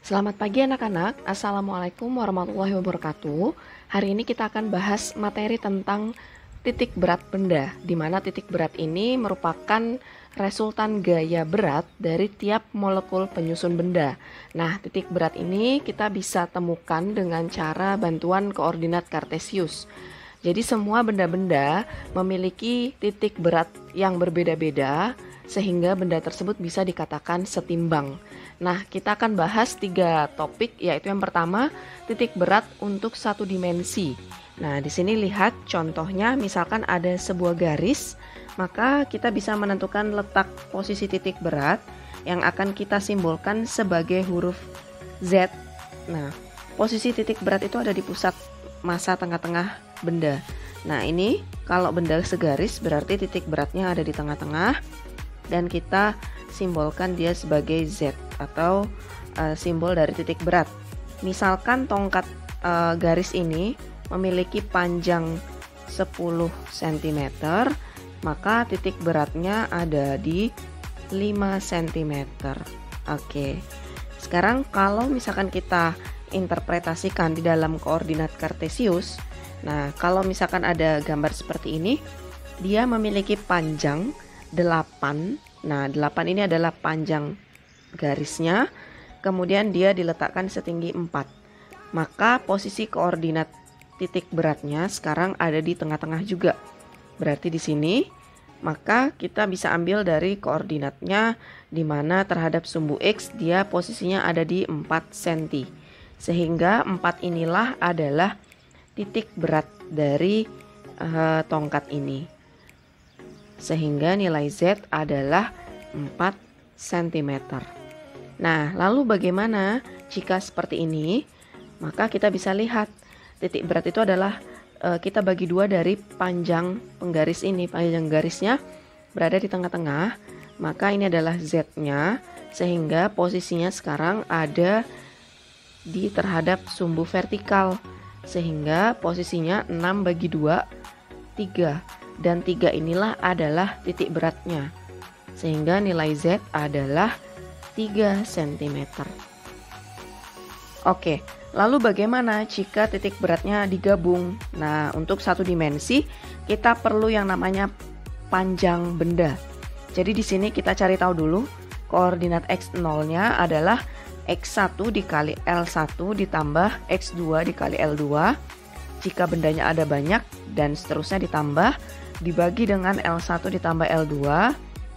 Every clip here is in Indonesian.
Selamat pagi anak-anak, Assalamualaikum warahmatullahi wabarakatuh. Hari ini kita akan bahas materi tentang titik berat benda, di mana titik berat ini merupakan resultan gaya berat dari tiap molekul penyusun benda. Nah, titik berat ini kita bisa temukan dengan cara bantuan koordinat Kartesius. Jadi semua benda-benda memiliki titik berat yang berbeda-beda, sehingga benda tersebut bisa dikatakan setimbang. Nah, kita akan bahas 3 topik, yaitu yang pertama, titik berat untuk satu dimensi. Nah, di sini lihat contohnya, misalkan ada sebuah garis, maka kita bisa menentukan letak posisi titik berat yang akan kita simbolkan sebagai huruf Z. Nah, posisi titik berat itu ada di pusat massa tengah-tengah benda. Nah, ini kalau benda segaris berarti titik beratnya ada di tengah-tengah, dan kita simbolkan dia sebagai Z atau simbol dari titik berat. Misalkan tongkat garis ini memiliki panjang 10 cm, maka titik beratnya ada di 5 cm. Oke. Sekarang kalau misalkan kita interpretasikan di dalam koordinat Kartesius, nah kalau misalkan ada gambar seperti ini, dia memiliki panjang 8. Nah, 8 ini adalah panjang garisnya. Kemudian dia diletakkan setinggi 4. Maka posisi koordinat titik beratnya sekarang ada di tengah-tengah juga. Berarti di sini, maka kita bisa ambil dari koordinatnya, di mana terhadap sumbu X dia posisinya ada di 4 cm. Sehingga 4 inilah adalah titik berat dari tongkat ini. Sehingga nilai Z adalah 4 cm. Nah, lalu bagaimana jika seperti ini? Maka kita bisa lihat titik berat itu adalah kita bagi 2 dari panjang penggaris ini. Panjang garisnya berada di tengah-tengah, maka ini adalah Z-nya, sehingga posisinya sekarang ada di terhadap sumbu vertikal. Sehingga posisinya 6 bagi 2, 3. Dan 3 inilah adalah titik beratnya. Sehingga nilai Z adalah 3 cm. Oke, lalu bagaimana jika titik beratnya digabung? Nah, untuk satu dimensi kita perlu yang namanya panjang benda. Jadi di sini kita cari tahu dulu koordinat X0-nya adalah X1 dikali L1 ditambah X2 dikali L2. Jika bendanya ada banyak dan seterusnya ditambah, dibagi dengan L1 ditambah L2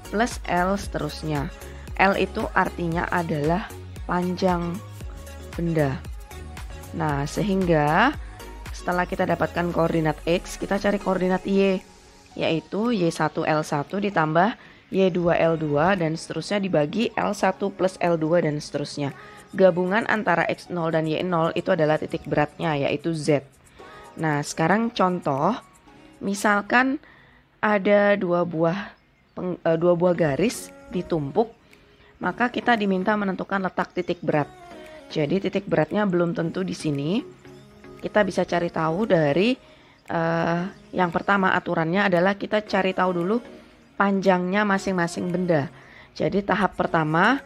plus L seterusnya. L itu artinya adalah panjang benda. Nah, sehingga setelah kita dapatkan koordinat X, kita cari koordinat Y, yaitu Y1 L1 ditambah Y2 L2 dan seterusnya dibagi L1 plus L2 dan seterusnya. Gabungan antara X0 dan Y0 itu adalah titik beratnya, yaitu Z. Nah, sekarang contoh, misalkan ada dua buah garis ditumpuk, maka kita diminta menentukan letak titik berat. Jadi titik beratnya belum tentu di sini. Kita bisa cari tahu dari yang pertama, aturannya adalah kita cari tahu dulu panjangnya masing-masing benda. Jadi tahap pertama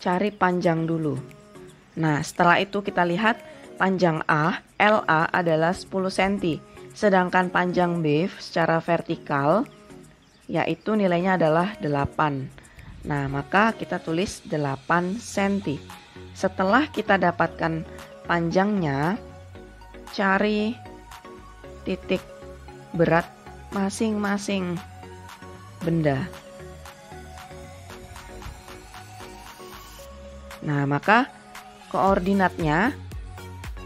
cari panjang dulu. Nah, setelah itu kita lihat panjang A, LA adalah 10 cm. Sedangkan panjang B secara vertikal yaitu nilainya adalah 8. Nah, maka kita tulis 8 cm. Setelah kita dapatkan panjangnya, cari titik berat masing-masing benda. Nah, maka koordinatnya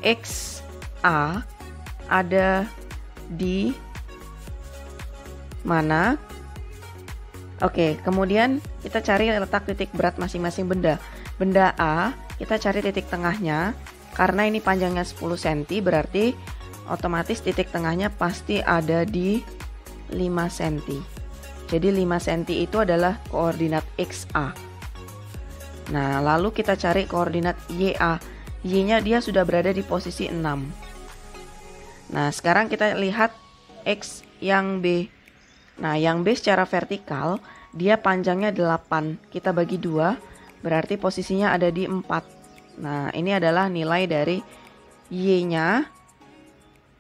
XA ada di mana? Oke, kemudian kita cari letak titik berat masing-masing benda. Benda A, kita cari titik tengahnya. Karena ini panjangnya 10 cm, berarti otomatis titik tengahnya pasti ada di 5 cm. Jadi 5 cm itu adalah koordinat XA. Nah, lalu kita cari koordinat YA. Y-nya dia sudah berada di posisi 6. Nah, sekarang kita lihat X yang B. Nah, yang B secara vertikal, dia panjangnya 8. Kita bagi 2, berarti posisinya ada di 4. Nah, ini adalah nilai dari Y-nya,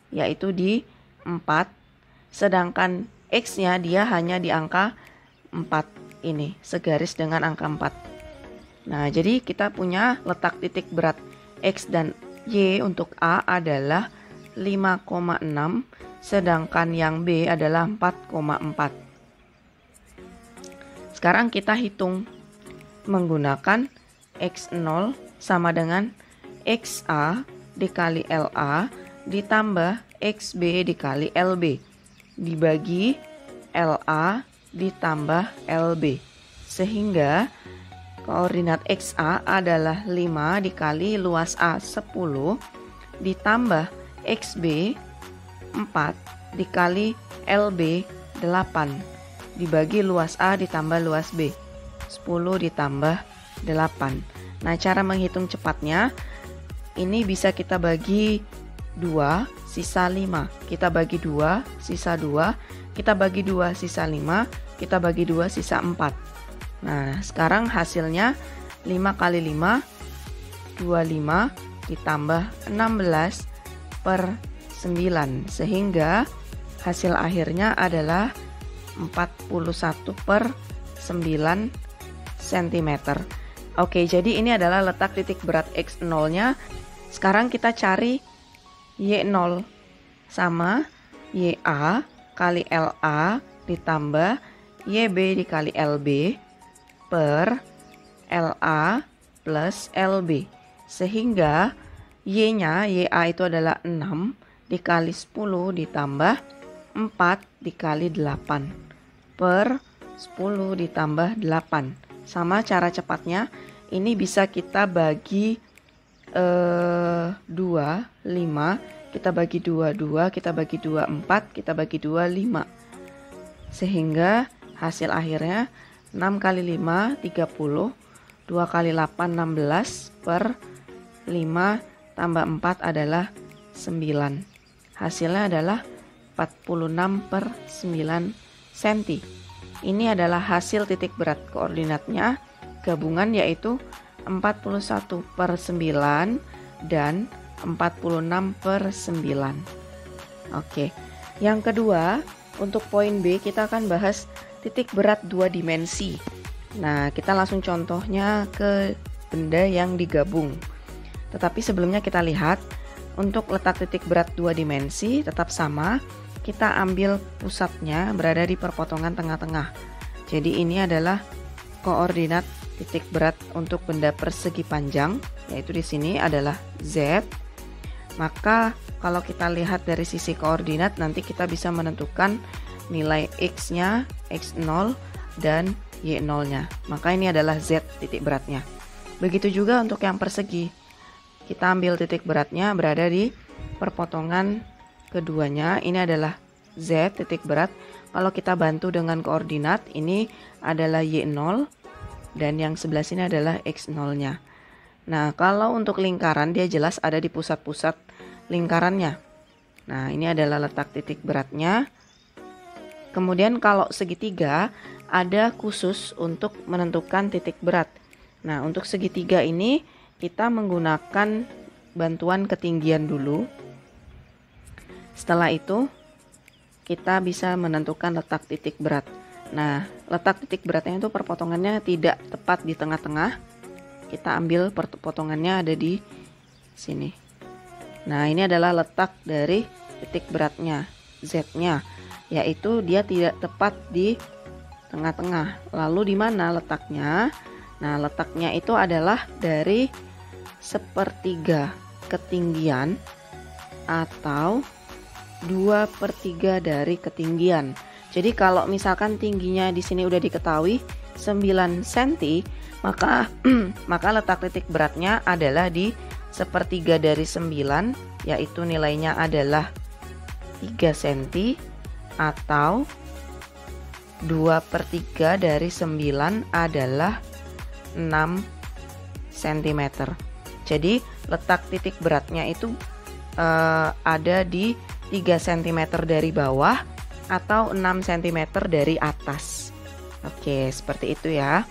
yaitu di 4. Sedangkan X-nya dia hanya di angka 4 ini, segaris dengan angka 4. Nah, jadi kita punya letak titik berat X dan Y untuk A adalah 5,6, sedangkan yang B adalah 4,4. Sekarang kita hitung menggunakan X0 sama dengan XA dikali LA ditambah XB dikali LB dibagi LA ditambah LB, sehingga koordinat XA adalah 5 dikali luas A 10 ditambah XB 4 dikali LB 8 dibagi luas A ditambah luas B 10 ditambah 8. Nah, cara menghitung cepatnya ini bisa kita bagi 2 sisa 5, kita bagi 2 sisa 2, kita bagi 2 sisa 5, kita bagi 2 sisa 4. Nah, sekarang hasilnya 5 kali 5 25 ditambah 16 per 9, sehingga hasil akhirnya adalah 41 per 9 cm. Oke, jadi ini adalah letak titik berat X0 nya. Sekarang kita cari Y0 sama YA kali LA ditambah YB dikali LB per LA plus LB, sehingga Y-nya, YA itu adalah 6 dikali 10 ditambah 4 dikali 8 per 10 ditambah 8. Sama cara cepatnya, ini bisa kita bagi 2, 5, kita bagi 2, 2, kita bagi 2, 4, kita bagi 2, 5. Sehingga hasil akhirnya 6 kali 5, 30, 2 kali 8, 16, per 5 tambah 4 adalah 9. Hasilnya adalah 46 per 9 cm. Ini adalah hasil titik berat koordinatnya gabungan, yaitu 41 per 9 dan 46 per 9. Oke, yang kedua untuk poin B kita akan bahas titik berat 2 dimensi. Nah, kita langsung contohnya ke benda yang digabung. Tetapi sebelumnya kita lihat untuk letak titik berat 2 dimensi tetap sama. Kita ambil pusatnya berada di perpotongan tengah-tengah. Jadi ini adalah koordinat titik berat untuk benda persegi panjang, yaitu di sini adalah Z. Maka kalau kita lihat dari sisi koordinat, nanti kita bisa menentukan nilai X-nya, X0 dan Y0-nya. Maka ini adalah Z titik beratnya. Begitu juga untuk yang persegi. Kita ambil titik beratnya berada di perpotongan keduanya. Ini adalah Z titik berat. Kalau kita bantu dengan koordinat, ini adalah Y0 dan yang sebelah sini adalah X0-nya. Nah, kalau untuk lingkaran dia jelas ada di pusat-pusat lingkarannya. Nah, ini adalah letak titik beratnya. Kemudian kalau segitiga ada khusus untuk menentukan titik berat. Nah, untuk segitiga ini kita menggunakan bantuan ketinggian dulu. Setelah itu kita bisa menentukan letak titik berat. Nah, letak titik beratnya itu perpotongannya tidak tepat di tengah-tengah. Kita ambil perpotongannya ada di sini. Nah, ini adalah letak dari titik beratnya, Z-nya, yaitu dia tidak tepat di tengah-tengah. Lalu di mana letaknya? Nah, letaknya itu adalah dari sepertiga ketinggian atau 2/3 dari ketinggian. Jadi kalau misalkan tingginya di sini udah diketahui 9 cm, maka letak titik beratnya adalah di sepertiga dari 9, yaitu nilainya adalah 3 cm atau 2/3 dari 9 adalah 6 cm. Jadi letak titik beratnya itu ada di 3 cm dari bawah atau 6 cm dari atas. Oke, seperti itu ya.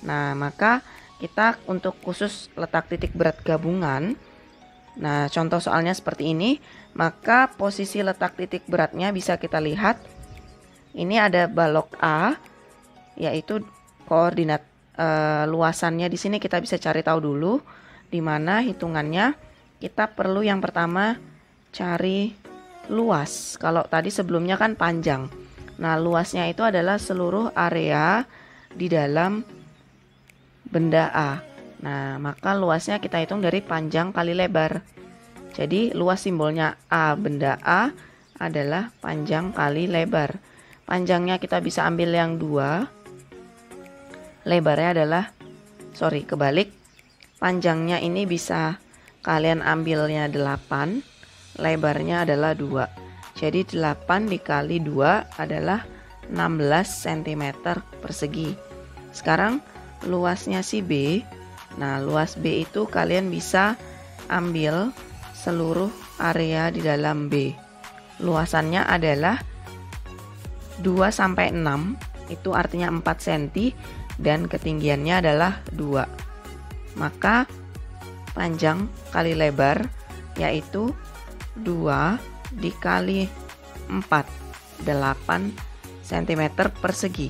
Nah, maka kita untuk khusus letak titik berat gabungan, nah contoh soalnya seperti ini, maka posisi letak titik beratnya bisa kita lihat. Ini ada balok A, yaitu koordinat luasannya di sini kita bisa cari tahu dulu, di mana hitungannya kita perlu yang pertama cari luas. Kalau tadi sebelumnya kan panjang. Nah, luasnya itu adalah seluruh area di dalam benda A. Nah, maka luasnya kita hitung dari panjang kali lebar. Jadi, luas simbolnya A, benda A adalah panjang kali lebar. Panjangnya kita bisa ambil yang 2. Lebarnya adalah, kebalik. Panjangnya ini bisa kalian ambilnya 8. Lebarnya adalah 2. Jadi, 8 dikali 2 adalah 16 cm persegi. Sekarang, luasnya si B. Nah, luas B itu kalian bisa ambil seluruh area di dalam B. Luasannya adalah 2 sampai 6, itu artinya 4 cm dan ketinggiannya adalah 2. Maka panjang kali lebar yaitu 2 dikali 4, 8 cm persegi.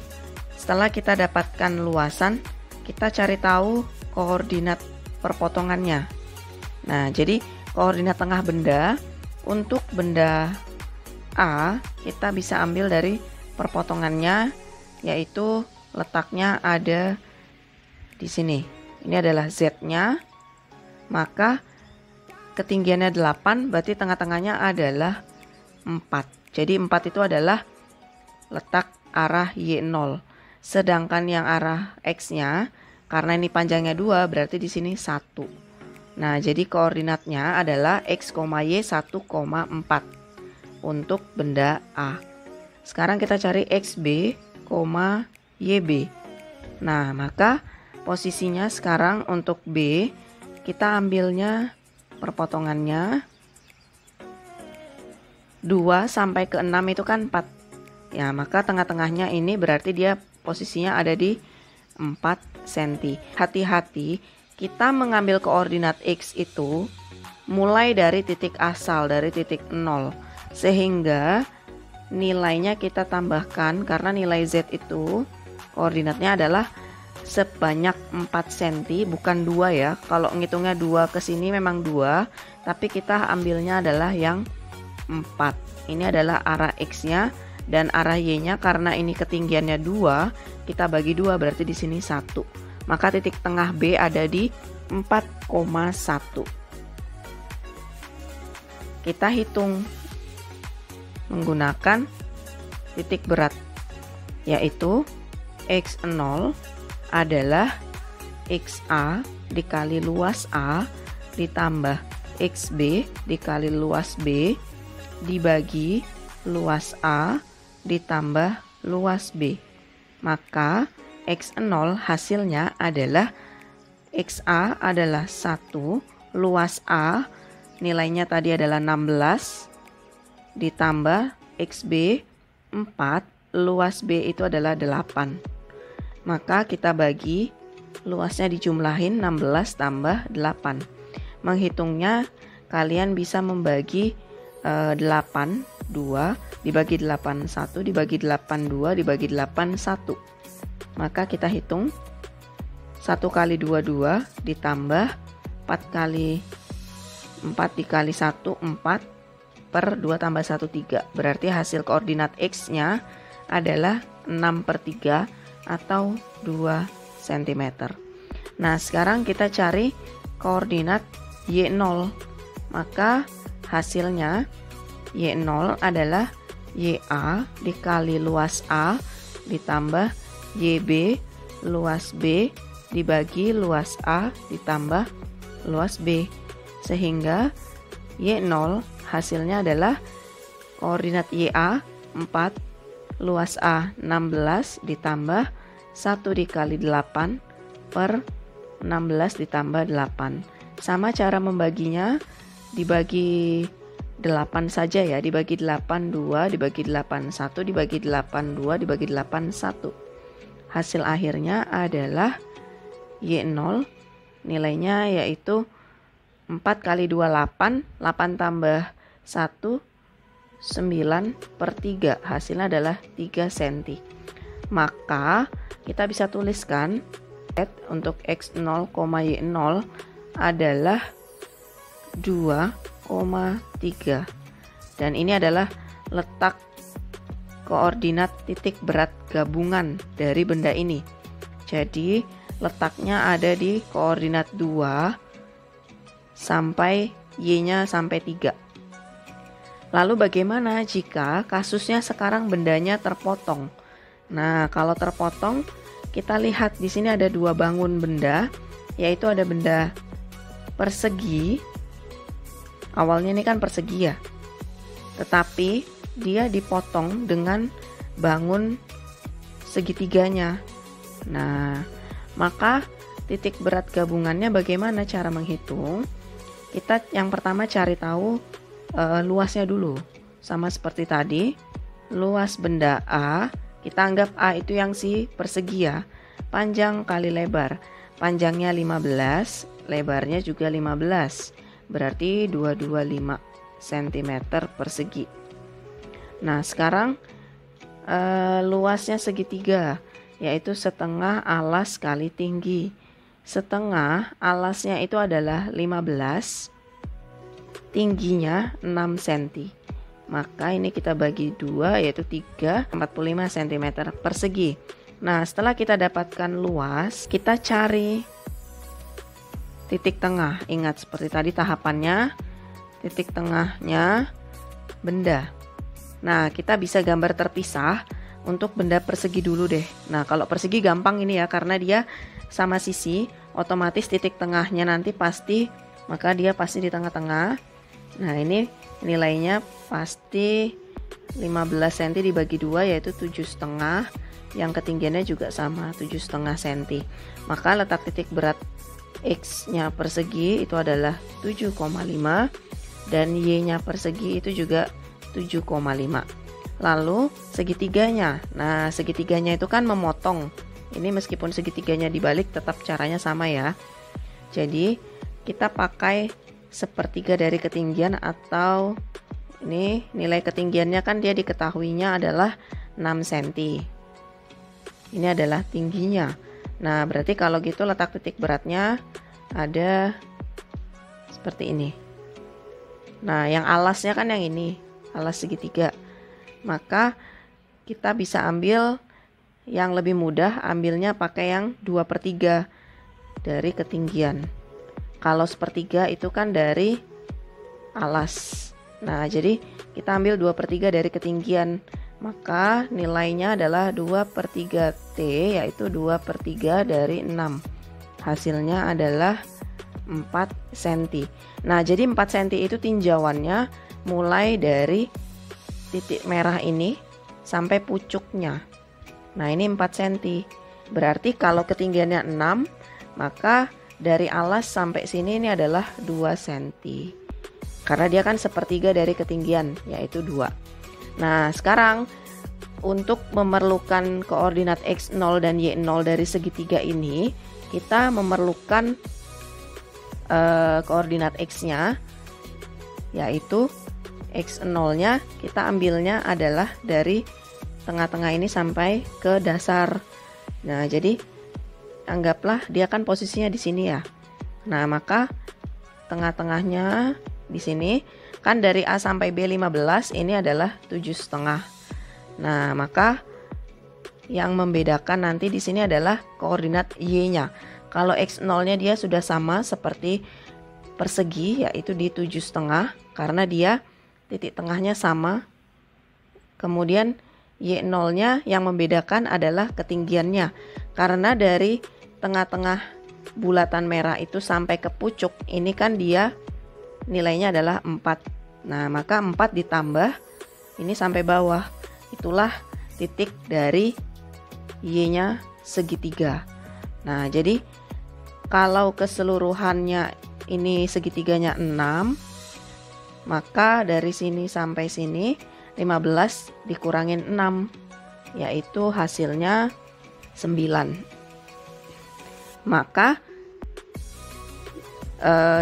Setelah kita dapatkan luasan, kita cari tahu koordinat perpotongannya. Nah, jadi koordinat tengah benda untuk benda A kita bisa ambil dari perpotongannya, yaitu letaknya ada di sini. Ini adalah Z-nya. Maka ketinggiannya 8, berarti tengah-tengahnya adalah 4. Jadi 4 itu adalah letak arah Y0. Sedangkan yang arah X-nya, karena ini panjangnya 2, berarti di sini 1. Nah, jadi koordinatnya adalah X, Y 1,4 untuk benda A. Sekarang kita cari XB, YB. Nah, maka posisinya sekarang untuk B, kita ambilnya perpotongannya 2 sampai ke 6 itu kan 4. Ya, maka tengah-tengahnya ini berarti dia posisinya ada di 4 cm. Hati-hati, kita mengambil koordinat X itu mulai dari titik asal, dari titik 0. Sehingga nilainya kita tambahkan, karena nilai Z itu koordinatnya adalah sebanyak 4 cm, bukan 2 ya. Kalau ngitungnya 2 ke sini memang 2, tapi kita ambilnya adalah yang 4. Ini adalah arah X-nya. Dan arah Y-nya karena ini ketinggiannya 2, kita bagi 2 berarti di sini 1. Maka titik tengah B ada di 4,1. Kita hitung menggunakan titik berat, yaitu X0 adalah XA dikali luas A ditambah XB dikali luas B dibagi luas A ditambah luas B. Maka X0 hasilnya adalah XA adalah 1, luas A nilainya tadi adalah 16 ditambah XB 4, luas B itu adalah 8. Maka kita bagi, luasnya dijumlahin 16 tambah 8. Menghitungnya kalian bisa membagi 8, 2 dibagi 8, 1 dibagi 8, 2 dibagi 8, 1. Maka kita hitung 1 kali 2, 2 ditambah 4 kali 4 dikali 1, 4 per 2 tambah 1, 3. Berarti hasil koordinat X-nya adalah 6/3 atau 2 cm. Nah, sekarang kita cari koordinat Y0. Maka hasilnya Y0 adalah YA dikali luas A ditambah YB luas B dibagi luas A ditambah luas B. Sehingga Y0 hasilnya adalah koordinat YA 4, luas A 16 ditambah 1 dikali 8 per 16 ditambah 8. Sama cara membaginya, dibagi 8 saja ya, dibagi 8, 2, dibagi 8, 1, dibagi 8, 2, dibagi 8, 1. Hasil akhirnya adalah Y0 nilainya yaitu 4 kali 2 8, 8 tambah 1 9/3, hasilnya adalah 3 cm. Maka kita bisa tuliskan untuk X0, Y0 adalah 2,3, dan ini adalah letak koordinat titik berat gabungan dari benda ini. Jadi letaknya ada di koordinat 2 sampai Y-nya sampai 3. Lalu bagaimana jika kasusnya sekarang bendanya terpotong? Nah, kalau terpotong, kita lihat di sini ada 2 bangun benda, yaitu ada benda persegi. Awalnya ini kan persegi ya, tetapi dia dipotong dengan bangun segitiganya. Nah, maka titik berat gabungannya bagaimana cara menghitung? Kita yang pertama cari tahu luasnya dulu. Sama seperti tadi, luas benda A, kita anggap A itu yang si persegi ya. Panjang kali lebar. Panjangnya 15, lebarnya juga 15. Berarti 225 cm persegi. Nah, sekarang luasnya segitiga, yaitu setengah alas kali tinggi. Setengah alasnya itu adalah 15, tingginya 6 cm. Maka ini kita bagi 2, yaitu 3, 45 cm persegi. Nah, setelah kita dapatkan luas, kita cari titik tengah. Ingat seperti tadi tahapannya, titik tengahnya benda. Nah, kita bisa gambar terpisah untuk benda persegi dulu deh. Nah, kalau persegi gampang ini ya, karena dia sama sisi, otomatis titik tengahnya nanti pasti, maka dia pasti di tengah-tengah. Nah, ini nilainya pasti 15 cm dibagi 2, yaitu 7,5. Yang ketinggiannya juga sama, 7,5 cm. Maka letak titik berat X-nya persegi itu adalah 7,5, dan Y-nya persegi itu juga 7,5. Lalu segitiganya. Nah, segitiganya itu kan memotong. Ini meskipun segitiganya dibalik, tetap caranya sama ya. Jadi kita pakai sepertiga dari ketinggian, atau ini nilai ketinggiannya kan dia diketahuinya adalah 6 cm. Ini adalah tingginya. Nah, berarti kalau gitu letak titik beratnya ada seperti ini. Nah, yang alasnya kan yang ini, alas segitiga. Maka kita bisa ambil yang lebih mudah, ambilnya pakai yang 2/3 dari ketinggian. Kalau sepertiga itu kan dari alas. Nah, jadi kita ambil 2/3 dari ketinggian. Maka nilainya adalah 2/3 T, yaitu 2/3 dari 6. Hasilnya adalah 4 cm. Nah, jadi 4 cm itu tinjauannya mulai dari titik merah ini sampai pucuknya. Nah, ini 4 cm. Berarti kalau ketinggiannya 6, maka dari alas sampai sini ini adalah 2 cm. Karena dia kan sepertiga dari ketinggian, yaitu 2. Nah, sekarang untuk memerlukan koordinat X0 dan Y0 dari segitiga ini, kita memerlukan koordinat X-nya, yaitu X0-nya kita ambilnya adalah dari tengah-tengah ini sampai ke dasar. Nah, jadi anggaplah dia kan posisinya di sini ya. Nah, maka tengah-tengahnya di sini kan dari A sampai B 15, ini adalah 7,5. Nah, maka yang membedakan nanti di sini adalah koordinat Y-nya. Kalau X0-nya dia sudah sama seperti persegi, yaitu di 7,5, karena dia titik tengahnya sama. Kemudian Y0-nya yang membedakan adalah ketinggiannya. Karena dari tengah-tengah bulatan merah itu sampai ke pucuk, ini kan dia nilainya adalah 4. Nah, maka 4 ditambah ini sampai bawah. Itulah titik dari Y-nya segitiga. Nah, jadi kalau keseluruhannya ini segitiganya 6, maka dari sini sampai sini 15 dikurangin 6, yaitu hasilnya 9. Maka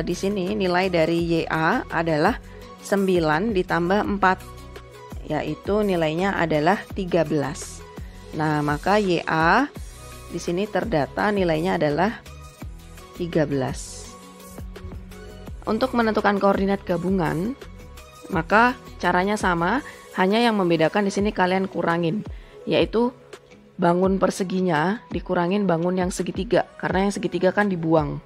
di sini nilai dari YA adalah 9 ditambah 4, yaitu nilainya adalah 13. Nah, maka YA di sini terdata nilainya adalah 13. Untuk menentukan koordinat gabungan, maka caranya sama, hanya yang membedakan di sini kalian kurangin, yaitu bangun perseginya dikurangin bangun yang segitiga, karena yang segitiga kan dibuang.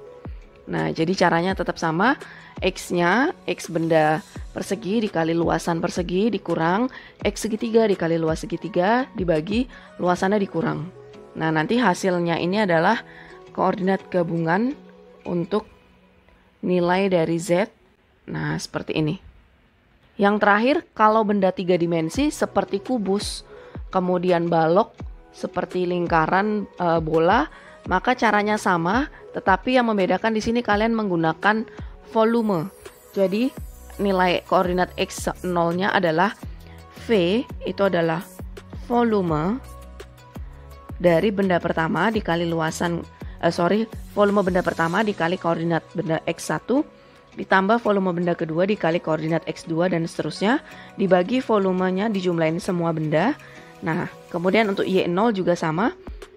Nah, jadi caranya tetap sama, X-nya, X benda persegi dikali luasan persegi dikurang, X segitiga dikali luas segitiga dibagi luasannya dikurang. Nah, nanti hasilnya ini adalah koordinat gabungan untuk nilai dari Z. Nah, seperti ini. Yang terakhir, kalau benda 3 dimensi seperti kubus, kemudian balok seperti lingkaran bola, maka caranya sama, tetapi yang membedakan di sini kalian menggunakan volume. Jadi nilai koordinat X0-nya adalah V, itu adalah volume dari benda pertama dikali luasan volume benda pertama dikali koordinat benda X1 ditambah volume benda kedua dikali koordinat X2 dan seterusnya, dibagi volumenya dijumlahin semua benda. Nah, kemudian untuk Y0 juga sama,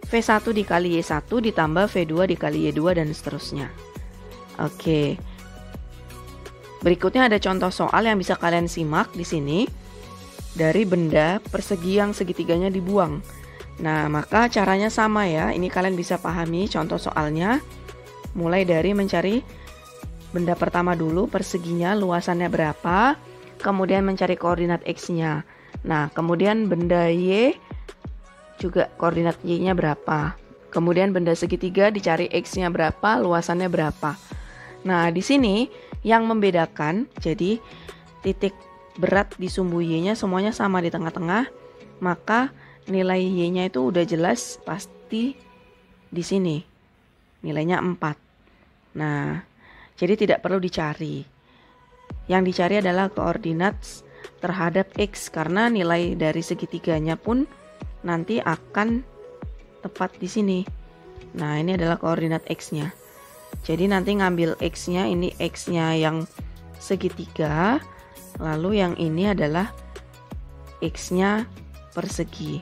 V1 dikali Y1 ditambah V2 dikali Y2 dan seterusnya. Oke. Berikutnya ada contoh soal yang bisa kalian simak di sini dari benda persegi yang segitiganya dibuang. Nah, maka caranya sama ya. Ini kalian bisa pahami contoh soalnya. Mulai dari mencari benda pertama dulu, perseginya luasannya berapa, kemudian mencari koordinat X-nya. Nah, kemudian benda Y juga koordinat Y-nya berapa. Kemudian benda segitiga dicari X-nya berapa, luasannya berapa. Nah, di sini yang membedakan, jadi titik berat di sumbu Y-nya semuanya sama di tengah-tengah, maka nilai Y-nya itu udah jelas pasti di sini. Nilainya 4. Nah, jadi tidak perlu dicari. Yang dicari adalah koordinat terhadap X, karena nilai dari segitiganya pun nanti akan tepat di sini. Nah, ini adalah koordinat X-nya. Jadi nanti ngambil X-nya, ini X-nya yang segitiga, lalu yang ini adalah X-nya persegi.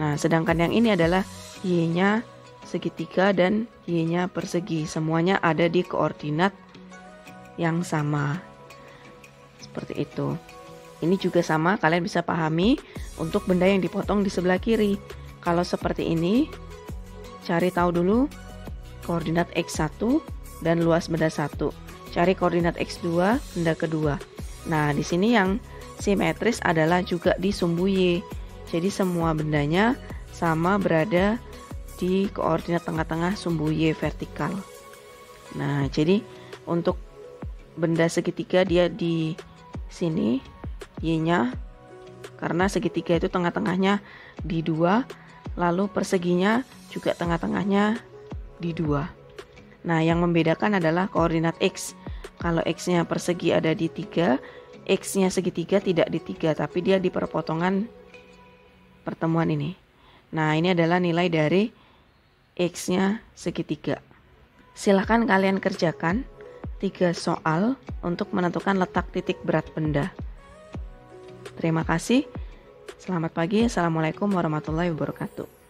Nah, sedangkan yang ini adalah Y-nya segitiga dan Y-nya persegi. Semuanya ada di koordinat yang sama. Seperti itu. Ini juga sama, kalian bisa pahami untuk benda yang dipotong di sebelah kiri. Kalau seperti ini, cari tahu dulu koordinat X1 dan luas benda 1. Cari koordinat X2, benda kedua. Nah, di sini yang simetris adalah juga di sumbu Y. Jadi semua bendanya sama berada di koordinat tengah-tengah sumbu Y vertikal. Nah, jadi untuk benda segitiga dia di sini Y-nya, karena segitiga itu tengah-tengahnya di 2, lalu perseginya juga tengah-tengahnya di 2. Nah, yang membedakan adalah koordinat X. Kalau X-nya persegi ada di 3, X-nya segitiga tidak di 3, tapi dia di perpotongan pertemuan ini. Nah, ini adalah nilai dari X-nya segitiga. Silahkan kalian kerjakan 3 soal untuk menentukan letak titik berat benda. Terima kasih. Selamat pagi. Assalamualaikum warahmatullahi wabarakatuh.